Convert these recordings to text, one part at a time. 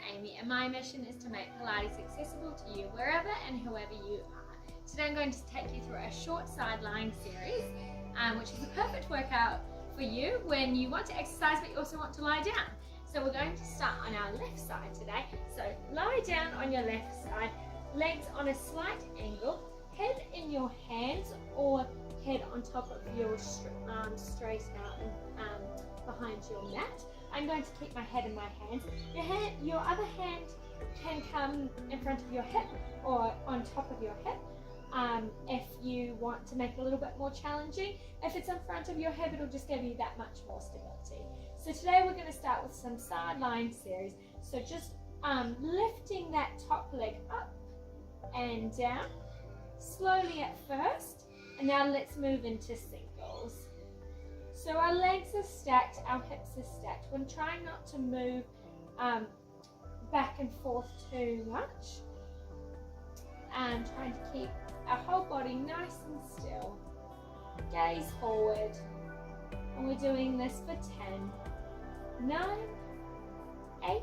Amy, and my mission is to make Pilates accessible to you wherever and whoever you are. Today I'm going to take you through a short side lying series, which is a perfect workout for you when you want to exercise but you also want to lie down. So we're going to start on our left side today. So lie down on your left side, legs on a slight angle, head in your hands or head on top of your arms straight out and behind your mat. I'm going to keep my head in my hands. Your other hand can come in front of your hip or on top of your hip if you want to make it a little bit more challenging. If it's in front of your hip, it'll just give you that much more stability. So today we're going to start with some side lying series. So just lifting that top leg up and down, slowly at first, and now let's move into singles. So our legs are stacked, our hips are stacked. We're trying not to move back and forth too much. And trying to keep our whole body nice and still. Gaze forward. And we're doing this for 10, 9, 8,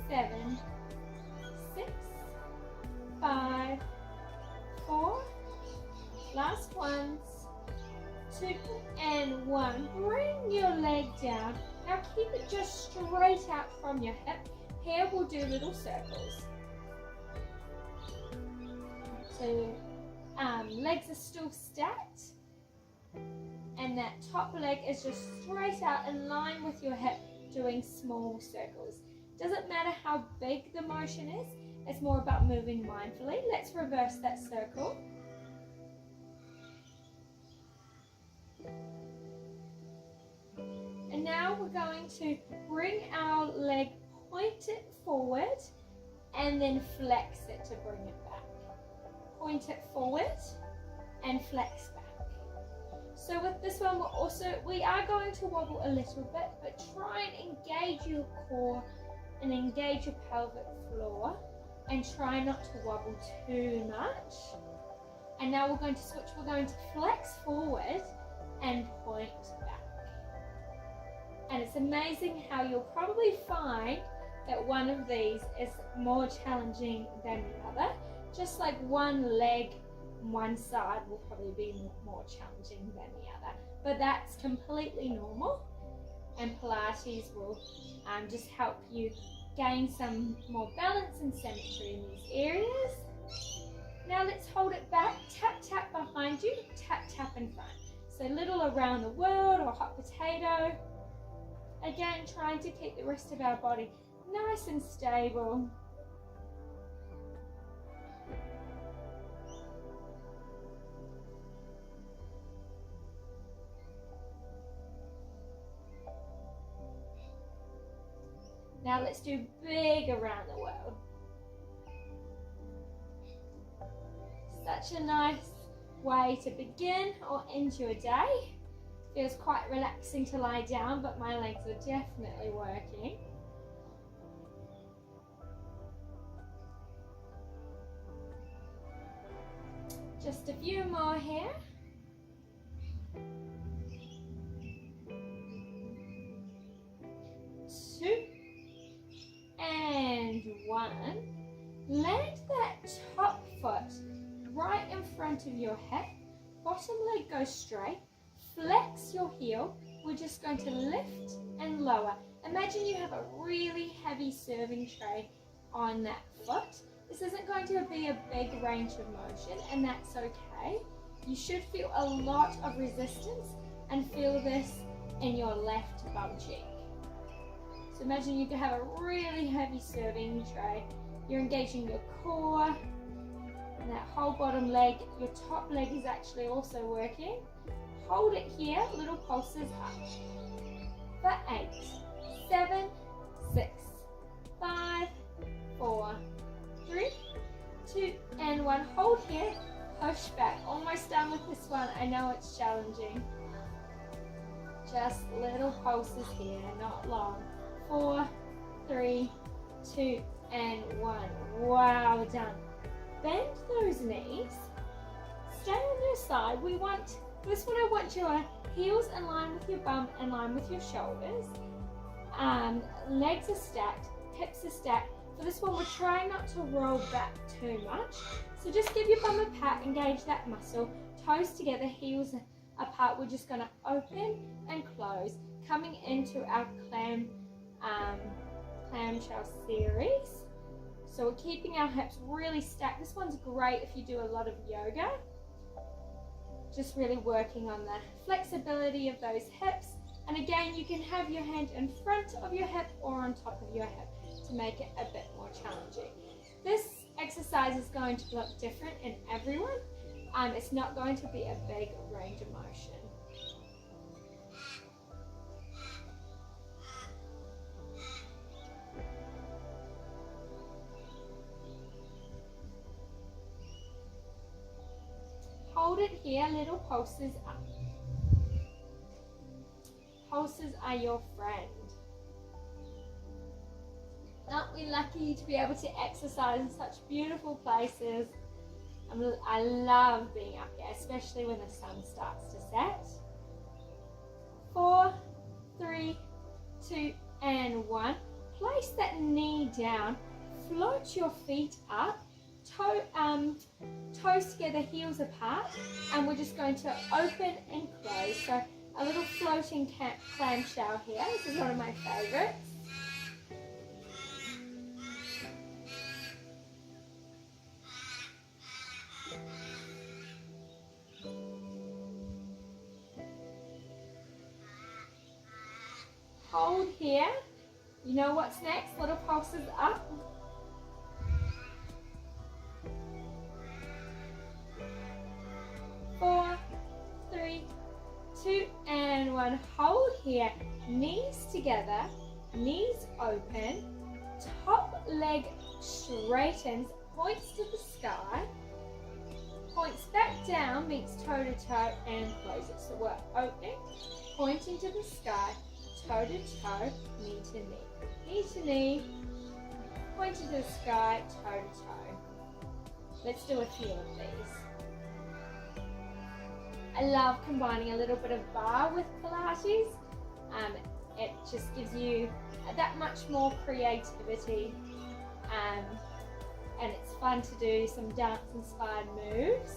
7, 6, 5, 4, last ones, 2 and 1. Bring your leg down. Now keep it just straight out from your hip. Here we'll do little circles. So legs are still stacked and that top leg is just straight out in line with your hip, doing small circles. Doesn't matter how big the motion is, it's more about moving mindfully. Let's reverse that circle. And now we're going to bring our leg, point it forward and then flex it to bring it back. Point it forward and flex back. So with this one we are going to wobble a little bit, but try and engage your core and engage your pelvic floor and try not to wobble too much. And now we're going to switch, we're going to flex forward and point back. And it's amazing how you'll probably find that one of these is more challenging than the other. Just like one leg, one side will probably be more challenging than the other. But that's completely normal. And Pilates will just help you gain some more balance and symmetry in these areas. Now let's hold it back. Tap, tap behind you. Tap, tap in front. So little around the world or hot potato. Again, trying to keep the rest of our body nice and stable. Now let's do big around the world. Such a nice way to begin or end your day. Feels quite relaxing to lie down, but my legs are definitely working. Just a few more here. Two and 1. Land that top foot right in front of your hip. Bottom leg goes straight. Flex your heel. We're just going to lift and lower. Imagine you have a really heavy serving tray on that foot. This isn't going to be a big range of motion, and that's okay. You should feel a lot of resistance and feel this in your left bum cheek. So imagine you have a really heavy serving tray. You're engaging your core and that whole bottom leg. Your top leg is actually also working. Hold it here, little pulses up. For 8, 7, 6, 5, 4, 3, 2, and 1. Hold here, push back. Almost done with this one. I know it's challenging. Just little pulses here, not long. 4, 3, 2, and 1. Wow, done. Bend those knees. Stay on your side. This one I want your heels in line with your bum, in line with your shoulders. Legs are stacked. hips are stacked. For this one, we're trying not to roll back too much. So just give your bum a pat, engage that muscle. Toes together, heels apart. We're just going to open and close, coming into our clamshell series. So we're keeping our hips really stacked. This one's great if you do a lot of yoga. Just really working on the flexibility of those hips. And again, you can have your hand in front of your hip or on top of your hip to make it a bit more challenging. This exercise is going to look different in everyone. It's not going to be a big range of motion. Hold it here, little pulses up. Pulses are your friend. Aren't we lucky to be able to exercise in such beautiful places? I love being up here, especially when the sun starts to set. 4, 3, 2, and 1. Place that knee down. Float your feet up. Toes together, heels apart. And we're just going to open and close. So a little floating clamshell here. This is one of my favorites. Hold here. You know what's next? Little pulses up. Four, 3, 2, and 1. Hold here. Knees together, knees open, top leg straightens, points to the sky, points back down, meets toe to toe, and closes. So we're opening, pointing to the sky, toe to toe, knee to knee. Knee to knee, pointing to the sky, toe to toe. Let's do a few of these. I love combining a little bit of bar with Pilates. It just gives you that much more creativity, and it's fun to do some dance-inspired moves.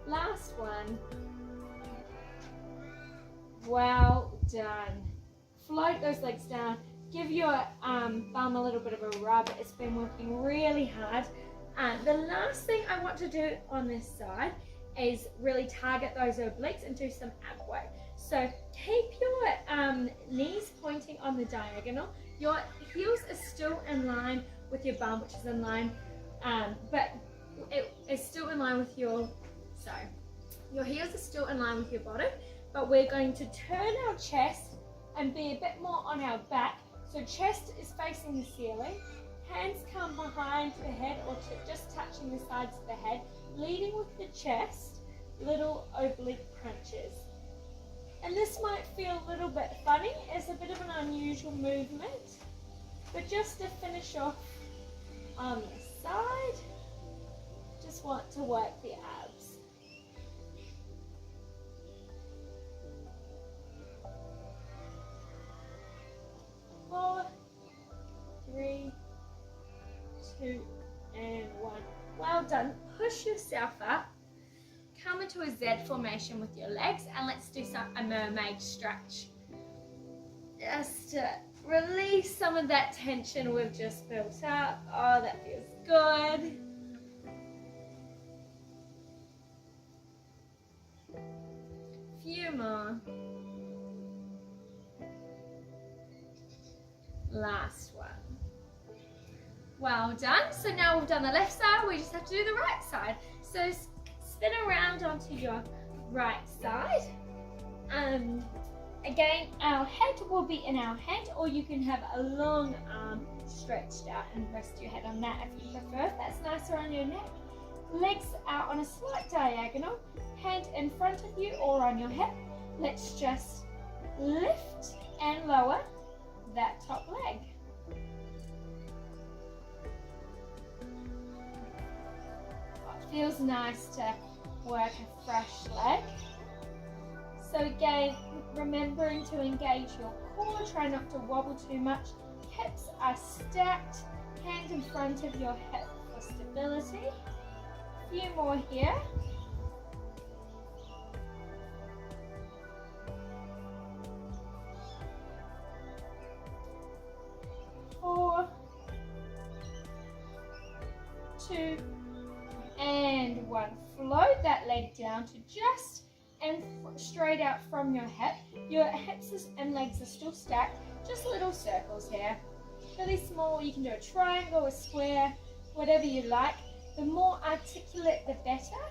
Last one. Well done. Float those legs down. Give your bum a little bit of a rub. It's been working really hard. The last thing I want to do on this side is really target those obliques and do some ab work. So keep your knees pointing on the diagonal. Your heels are still in line with your bum, which is in line, but it is still in line with your heels are still in line with your bottom, but we're going to turn our chest and be a bit more on our back. So chest is facing the ceiling, hands come behind the head or just touching the sides of the head, leading with the chest, little oblique crunches. And this might feel a little bit funny, it's a bit of an unusual movement, but just to finish off on the side, just want to work the abs. Four, 3, 2, and 1. Well done. Push yourself up. Come into a Z formation with your legs, and let's do a mermaid stretch. Just to release some of that tension we've just built up. Oh, that feels good. Few more. Last one. Well done. So now we've done the left side, we just have to do the right side. So spin around onto your right side. Again, our head will be in our hand, or you can have a long arm stretched out and rest your head on that if you prefer. That's nicer on your neck. Legs out on a slight diagonal, hand in front of you or on your hip. Let's just lift and lower that top leg. It feels nice to work a fresh leg. So again, remembering to engage your core, try not to wobble too much. Hips are stacked, hand in front of your hip for stability. A few more here. 4, 2, and 1. Float that leg down to just and straight out from your hip. Your hips and legs are still stacked, just little circles here. Really small, you can do a triangle, a square, whatever you like. The more articulate, the better.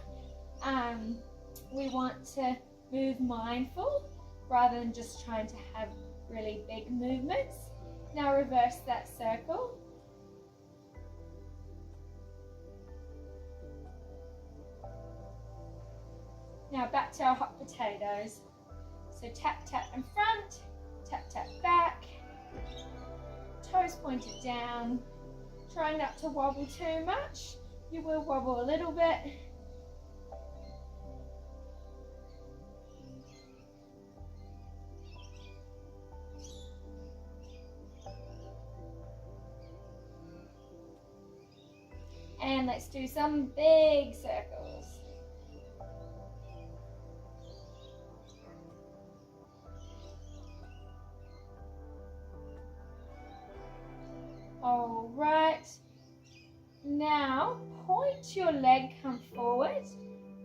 We want to move mindful rather than just trying to have really big movements. Now reverse that circle. Now back to our hot potatoes. So tap, tap in front, tap, tap back, toes pointed down. Try not to wobble too much. You will wobble a little bit. And let's do some big circles. All right. Now point your leg, come forward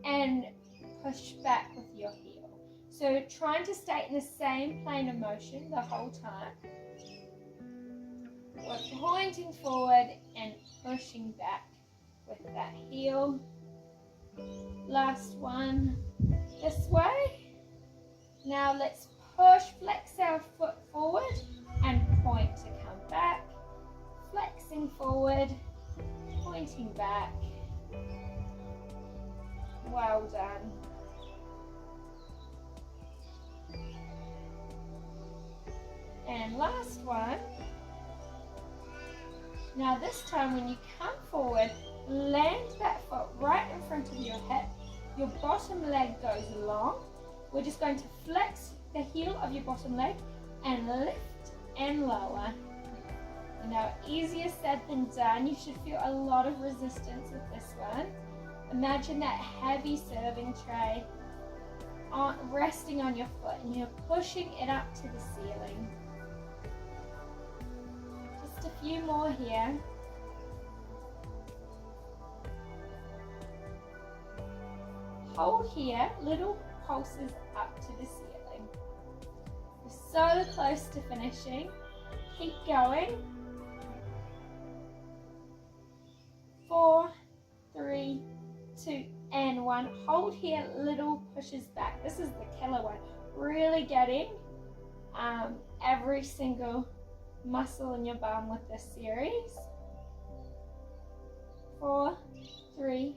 and push back with your heel. So trying to stay in the same plane of motion the whole time. We're pointing forward and pushing back with that heel. Last one this way. Now let's push, flex our foot forward and point to come back. Flexing forward, pointing back. Well done. And last one. Now this time when you come forward, land that foot right in front of your hip. Your bottom leg goes long. We're just going to flex the heel of your bottom leg and lift and lower. Now, easier said than done. You should feel a lot of resistance with this one. Imagine that heavy serving tray resting on your foot and you're pushing it up to the ceiling. Just a few more here. Hold here, little pulses up to the ceiling. We're so close to finishing. Keep going. 4, 3, 2, and 1. Hold here, little pushes back. This is the killer one. Really getting every single muscle in your bum with this series. 4, 3,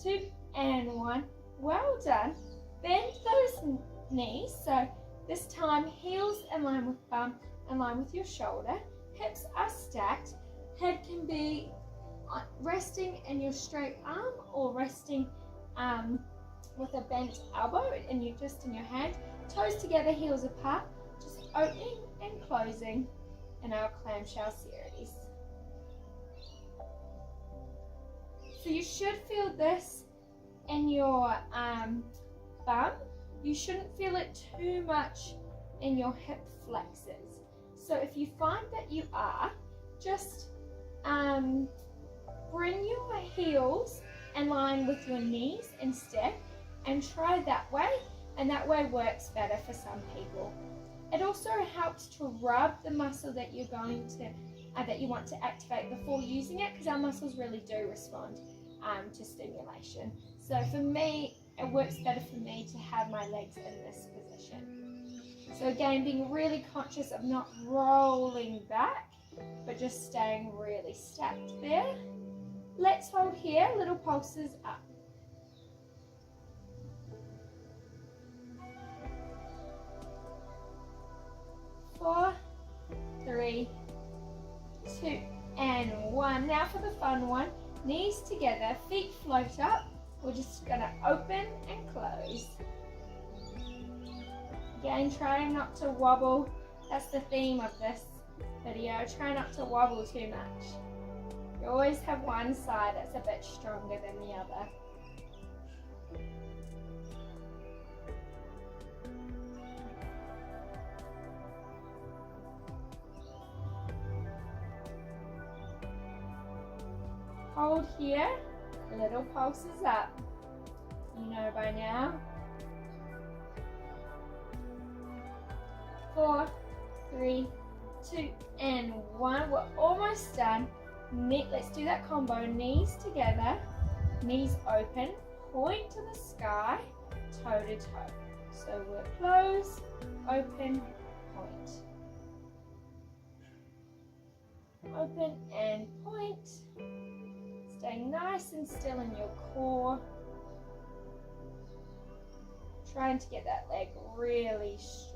2, and 1. Well done. Bend those knees. So this time, heels in line with bum, in line with your shoulder. Hips are stacked. Head can be resting in your straight arm or resting with a bent elbow and you just in your hand. Toes together, heels apart, just opening and closing in our clamshell series. So you should feel this in your bum. You shouldn't feel it too much in your hip flexors. So if you find that you are, just bring your heels in line with your knees instead and try that way, and that way works better for some people. It also helps to rub the muscle that you're going to that you want to activate before using it, because our muscles really do respond to stimulation. So for me, it works better for me to have my legs in this position. So again, being really conscious of not rolling back, but just staying really stacked there. Let's hold here, little pulses up. 4, 3, 2, and 1. Now for the fun one. Knees together, feet float up. we're just going to open and close. Again, trying not to wobble. That's the theme of this video. Try not to wobble too much. You always have one side that's a bit stronger than the other. Hold here, little pulses up. You know by now. 4, 3, 2, and 1. We're almost done. Let's do that combo. Knees together, knees open, point to the sky, toe to toe. So we're close, open, point. Open and point. Staying nice and still in your core. Trying to get that leg really straight.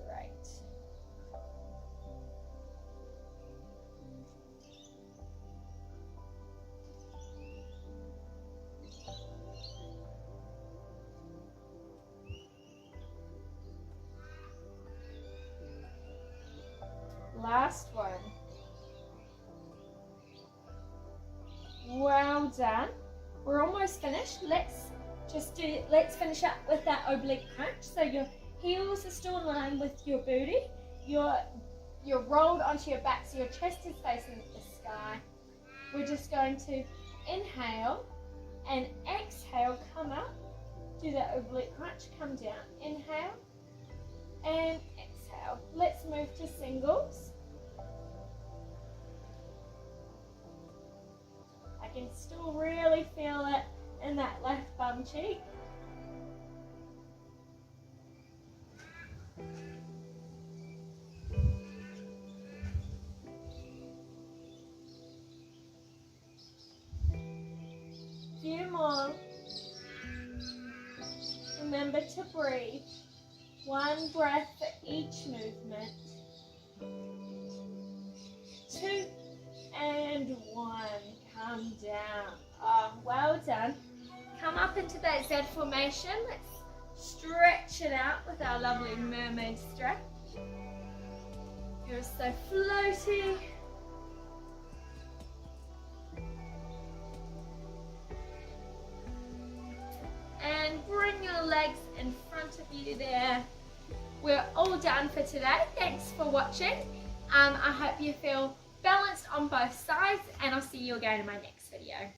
Last one. Well done. We're almost finished. Let's finish up with that oblique crunch. So your heels are still in line with your booty. You're rolled onto your back, so your chest is facing the sky. We're just going to inhale and exhale, come up, do that oblique crunch, come down, inhale and exhale. Let's move to singles. I can still really feel it in that left bum cheek. Few more. Remember to breathe. One breath for each movement. 2 and 1. Come down. Oh, well done. Come up into that Z formation. Let's stretch it out with our lovely mermaid stretch. You're so floaty. And bring your legs in front of you there. We're all done for today. Thanks for watching. I hope you feel balanced on both sides, and I'll see you again in my next video.